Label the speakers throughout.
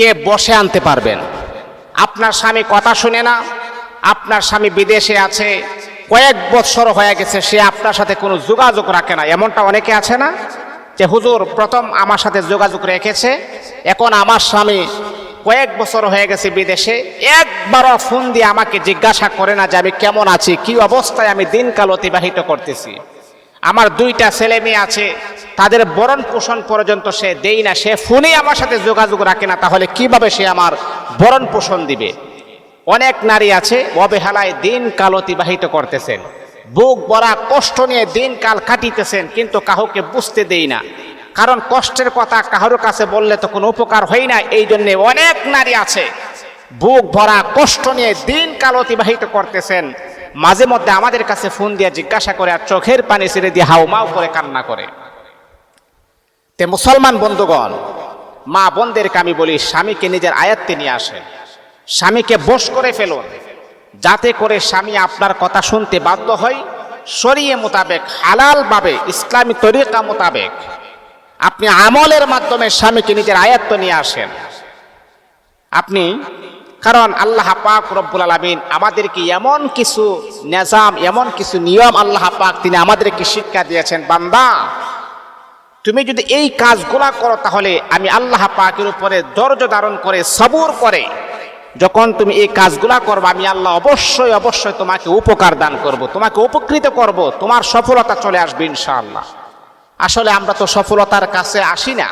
Speaker 1: কে বসে আনতে পারবেন? আপনার স্বামী কথা শুনে না, আপনার স্বামী বিদেশে আছে, কয়েক বছর হয়ে গেছে, সে আপনার সাথে কোনো যোগাযোগ রাখে না। এমনটা অনেকে আছে না, যে হুজুর প্রথম আমার সাথে যোগাযোগ রেখেছে, এখন আমার স্বামী কয়েক বছর হয়ে গেছে বিদেশে, একবারও ফোন দিয়ে আমাকে জিজ্ঞাসা করে না যে আমি কেমন আছি, কি অবস্থায় আমি দিনকাল অতিবাহিত করতেছি। আমার 2টা ছেলে মেয়ে আছে, তাদের ভরণ পোষণ পর্যন্ত সে দেই না, সে ফোনে আমার সাথে যোগাযোগ রাখে না, তাহলে কিভাবে সে আমার ভরণ পোষণ দিবে? অনেক নারী আছে অবহেলায় দিনকাল অতিবাহিত করতেছেন, বুক ভরা কষ্ট নিয়ে দিনকাল কাটিতেছেন, কিন্তু কাউকে বুঝতে দেই না, কারণ কষ্টের কথা কারোর কাছে বললে তো কোনো উপকার হয় না। এই জন্যে অনেক নারী আছে বুক ভরা কষ্ট নিয়ে দিনকাল অতিবাহিত করতেছেন, মাঝে মধ্যে আমাদের কাছে ফোন দিয়ে জিজ্ঞাসা করে আর চোখের পানি ছেড়ে দিয়ে হাউমাউ করে কান্না করে। তে মুসলমান বন্ধুগণ, মা বোনদেরকে আমি বলি, স্বামীকে নিজের আয়ত্তে নিয়ে আসেন, স্বামীকে বশ করে ফেলুন, যাতে করে স্বামী আপনার কথা শুনতে বাধ্য হয়। শরীয়ত মোতাবেক, হালালভাবে, ইসলামী তরিকা মোতাবেক আপনি আমলের মাধ্যমে স্বামীকে নিজের আয়ত্তে নিয়ে আসেন। আপনি, কারণ আল্লাহ পাক রব্বুল আলামিন আমাদেরকে এমন কিছু নিজাম, এমন কিছু নিয়ম আল্লাহ পাক তিনি আমাদেরকে শিক্ষা দিয়েছেন, বান্দা তুমি যদি এই কাজগুলা করো তাহলে আমি আল্লাহ পাকের উপরে ধৈর্য ধারণ করে সবুর করে যখন তুমি এই কাজগুলা করবে, আমি আল্লাহ অবশ্যই অবশ্যই তোমাকে উপকার দান করব, তোমাকে উপকৃত করব, তোমার সফলতা চলে আসবে ইনশাআল্লাহ। আসলে আমরা তো সফলতার কাছে আসি না,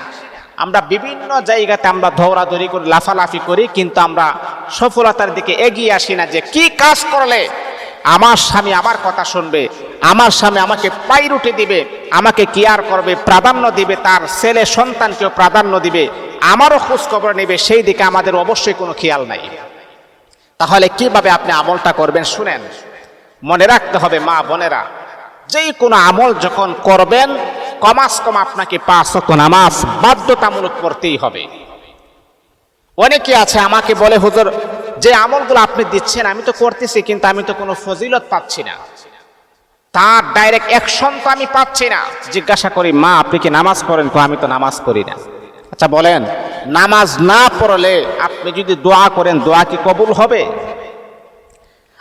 Speaker 1: আমরা বিভিন্ন জায়গাতে আমরা দৌড়াদৌড়ি করি, লাফালাফি করি, কিন্তু আমরা সফলতার দিকে এগিয়ে আসি না, যে কি কাজ করলে আমার স্বামী আমার কথা শুনবে, আমার স্বামী আমাকে পাইরুটি দিবে, আমাকে কেয়ার করবে, প্রাধান্য দিবে, তার ছেলে সন্তানকেও প্রাধান্য দিবে, আমারও খোঁজ খবর নেবে, সেই দিকে আমাদের অবশ্যই কোনো খেয়াল নাই। তাহলে কিভাবে আপনি আমলটা করবেন শুনেন। মনে রাখতে হবে মা বোনেরা, যেই কোনো আমল যখন করবেন কমাস কম আপনাকে 5 ওয়াক্ত নামাজ বাধ্যতামূলক করতেই হবে। অনেকে আছে আমাকে বলে, হুজুর যে আমলগুলো আপনি দিচ্ছেন আমি তো করতেছি, কিন্তু আমি তো কোনো ফজিলত পাচ্ছি না, তার ডাইরেক্ট অ্যাকশন তো আমি পাচ্ছি না। জিজ্ঞাসা করি, মা আপনি কি নামাজ পড়েন? আমি তো নামাজ করি না। আচ্ছা বলেন, নামাজ না পড়লে আপনি যদি দোয়া করেন, দোয়া কি কবুল হবে?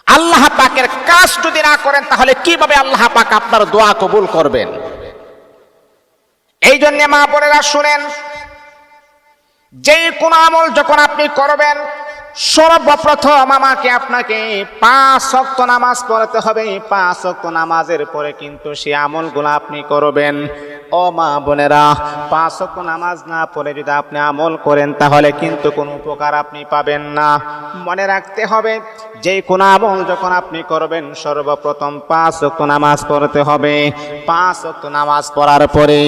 Speaker 1: আল্লাহ পাকের কাজ যদি না করেন তাহলে কিভাবে আল্লাহ পাক আপনার দোয়া কবুল করবেন? এই জন্য মা বোনেরা শুনেন, যে কোন আমল যখন আপনি করবেন সর্বপ্রথম আমাকে আপনাকে 5 ওয়াক্ত নামাজ পড়তে হবে। 5 ওয়াক্ত নামাজের পরে কিন্তু সেই আমলগুলো আপনি করবেন। ও মা বোনেরা, 5 ওয়াক্ত নামাজ না পড়ে যদি আপনি আমল করেন তাহলে কিন্তু কোনো উপকার আপনি পাবেন না। মনে রাখতে হবে, যে কোনো আমল যখন আপনি করবেন সর্বপ্রথম 5 ওয়াক্ত নামাজ পড়তে হবে। 5 ওয়াক্ত নামাজ পড়ার পরে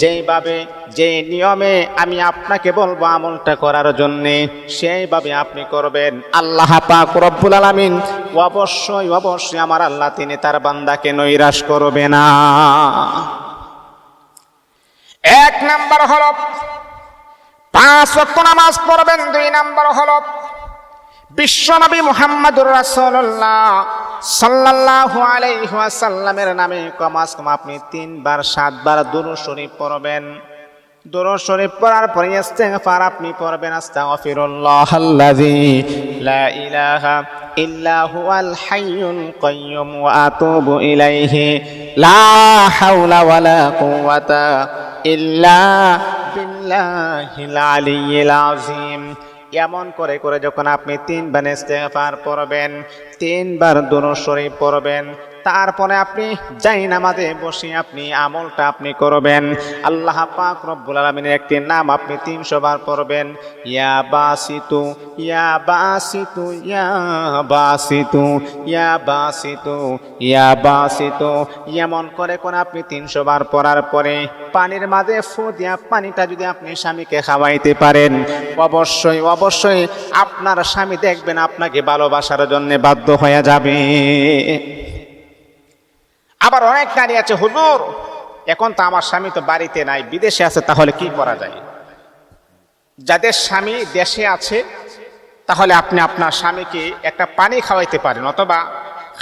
Speaker 1: যেইভাবে, যে নিয়মে আমি আপনাকে বলবো আমলটা করার জন্যে, সেইভাবে আপনি করবেন। আল্লাহ পাক রব্বুল আলামিন অবশ্যই অবশ্যই আমার আল্লাহ তিনি তার বান্দাকে নৈরাশ করবে না। 1 নাম্বার হলো 5 ওয়াক্ত নামাজ পড়বেন। 2 নাম্বার হলো বিশ্বনবী মুহাম্মদুর রাসূলুল্লাহ সাল্লাল্লাহু আলাইহি ওয়াসাল্লামের নামে কমাস কম আপনি 3 বার 7 বার দুরূদ শরীফ পড়বেন। দুরূদ শরীফ পড়ার পরে ইস্তিগফার আপনি পড়বেন, আস্তাগফিরুল্লাহাল্লাযী লা ইলাহা ইল্লা হুয়াল হাইয়ুল কাইয়্যুম ওয়া আতুবু ইলাইহি লা হাওলা ওয়ালা কুওয়াতা ইল্লা বিল্লাহিল আলিয়্যিল আযীম। এমন করে করে যখন আপনি 3 বার ইস্তিগফার পড়বেন, 3 বার দুরূদ শরীফ পড়বেন, তারপরে আপনি জায়নামাজে বসে আপনি আমলটা আপনি করবেন। আল্লাহ পাক রব্বুল আলামিনের একটি নাম আপনি 300 বার পড়বেন, ইয়া বাসিতু ইয়া বাসিতু ইয়া বাসিতু ইয়া বাসিতু ইয়া বাসিতু। এমন করে কোন আপনি 300 বার পড়ার পরে পানির মাঝে ফু দিয়া পানিটা যদি আপনি স্বামীকে খাওয়াইতে পারেন, অবশ্যই অবশ্যই আপনার স্বামী দেখবেন আপনাকে ভালোবাসার জন্য বাধ্য হয়ে যাবে। আবার অনেক নারী আছে, হুজুর এখন তো আমার স্বামী তো বাড়িতে নাই, বিদেশে আছে, তাহলে কি করা যায়? যাদের স্বামী দেশে আছে তাহলে আপনি আপনার স্বামীকে একটা পানি খাওয়াইতে পারেন, অথবা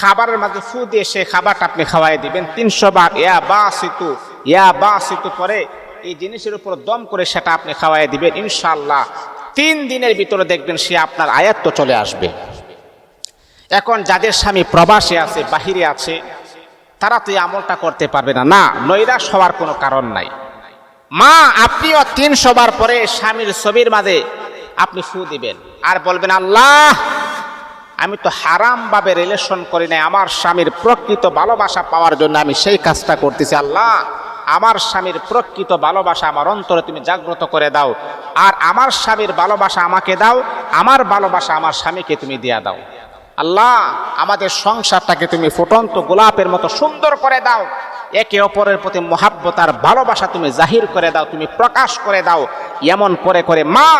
Speaker 1: খাবারের মাঝে ফু দিয়ে সে খাবারটা আপনি খাওয়াই দিবেন। 300 বার ইয়া বাসিতু পরে এই জিনিসের উপর দম করে সেটা আপনি খাওয়াই দিবেন। ইনশাআল্লাহ 3 দিনের ভিতরে দেখবেন সে আপনার আয়ত্ত চলে আসবে। এখন যাদের স্বামী প্রবাসে আছে, বাহিরে আছে, তারা তো এই আমলটা করতে পারবে না। না, নৈরাশ হওয়ার কোনো কারণ নাই। মা, আপনিও 300 বার পরে স্বামীর ছবির মাঝে আপনি ফু দিবেন আর বলবেন, আল্লাহ, আমি তো হারাম ভাবে রিলেশন করি নাই, আমার স্বামীর প্রকৃত ভালোবাসা পাওয়ার জন্য আমি সেই কাজটা করতেছি। আল্লাহ, আমার স্বামীর প্রকৃত ভালোবাসা আমার অন্তরে তুমি জাগ্রত করে দাও, আর আমার স্বামীর ভালোবাসা আমাকে দাও, আমার ভালোবাসা আমার স্বামীকে তুমি দিয়া দাও। আল্লাহ, আমাদের সংসারটাকে তুমি ফুটন্ত গোলাপের মতো সুন্দর করে দাও, একে অপরের প্রতি মহাব্বত আর ভালোবাসা তুমি জাহির করে দাও, তুমি প্রকাশ করে দাও। এমন করে করে মা,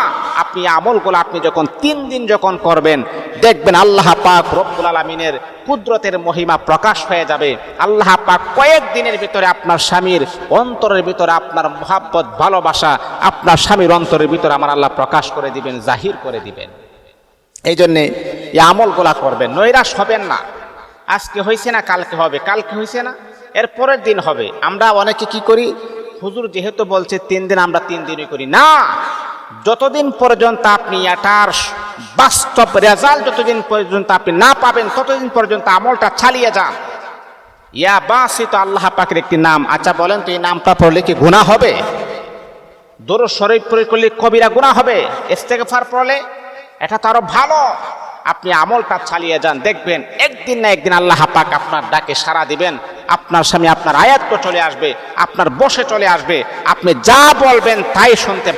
Speaker 1: আপনি আমলগুলো আপনি যখন 3 দিন যখন করবেন, দেখবেন আল্লাহ পাক রব্বুল আলামিনের কুদরতের মহিমা প্রকাশ হয়ে যাবে। আল্লাহ পাক কয়েকদিনের ভিতরে আপনার স্বামীর অন্তরের ভিতরে আপনার মহাব্বত ভালোবাসা আপনার স্বামীর অন্তরের ভিতরে আমার আল্লাহ প্রকাশ করে দিবেন, জাহির করে দিবেন। এই জন্যে এই আমলগুলা করবেন, নৈরাশ হবেন না। আজকে হয়েছে না কালকে হবে, কালকে হয়েছে না এর পরের দিন হবে। আমরা অনেকে কি করি, হুজুর যেহেতু বলছে 3 দিন, আমরা 3 দিনই করি না। যতদিন পর্যন্ত আপনি এটার বাস্তব রেজাল্ট যতদিন পর্যন্ত আপনি না পাবেন, ততদিন পর্যন্ত আমলটা চালিয়ে যান। ইয়া বাসি তো আল্লাহ পাকের একটি নাম। আচ্ছা বলেন তো, এই নামটা পড়লে কি গুনাহ হবে? দরুদ শরীফ পড়লে কবিরা গুনাহ হবে? ইস্তেগফার পড়লে এটা তো আরো ভালো। আপনি আমলটা চালিয়ে যান, দেখবেন একদিন না একদিন আল্লাহ পাক আপনার ডাকে সাড়া দিবেন। আপনার স্বামী আপনার আয়াত্ত চলে আসবে, আপনার বসে চলে আসবে, আপনি যা বলবেন তাই শুনতে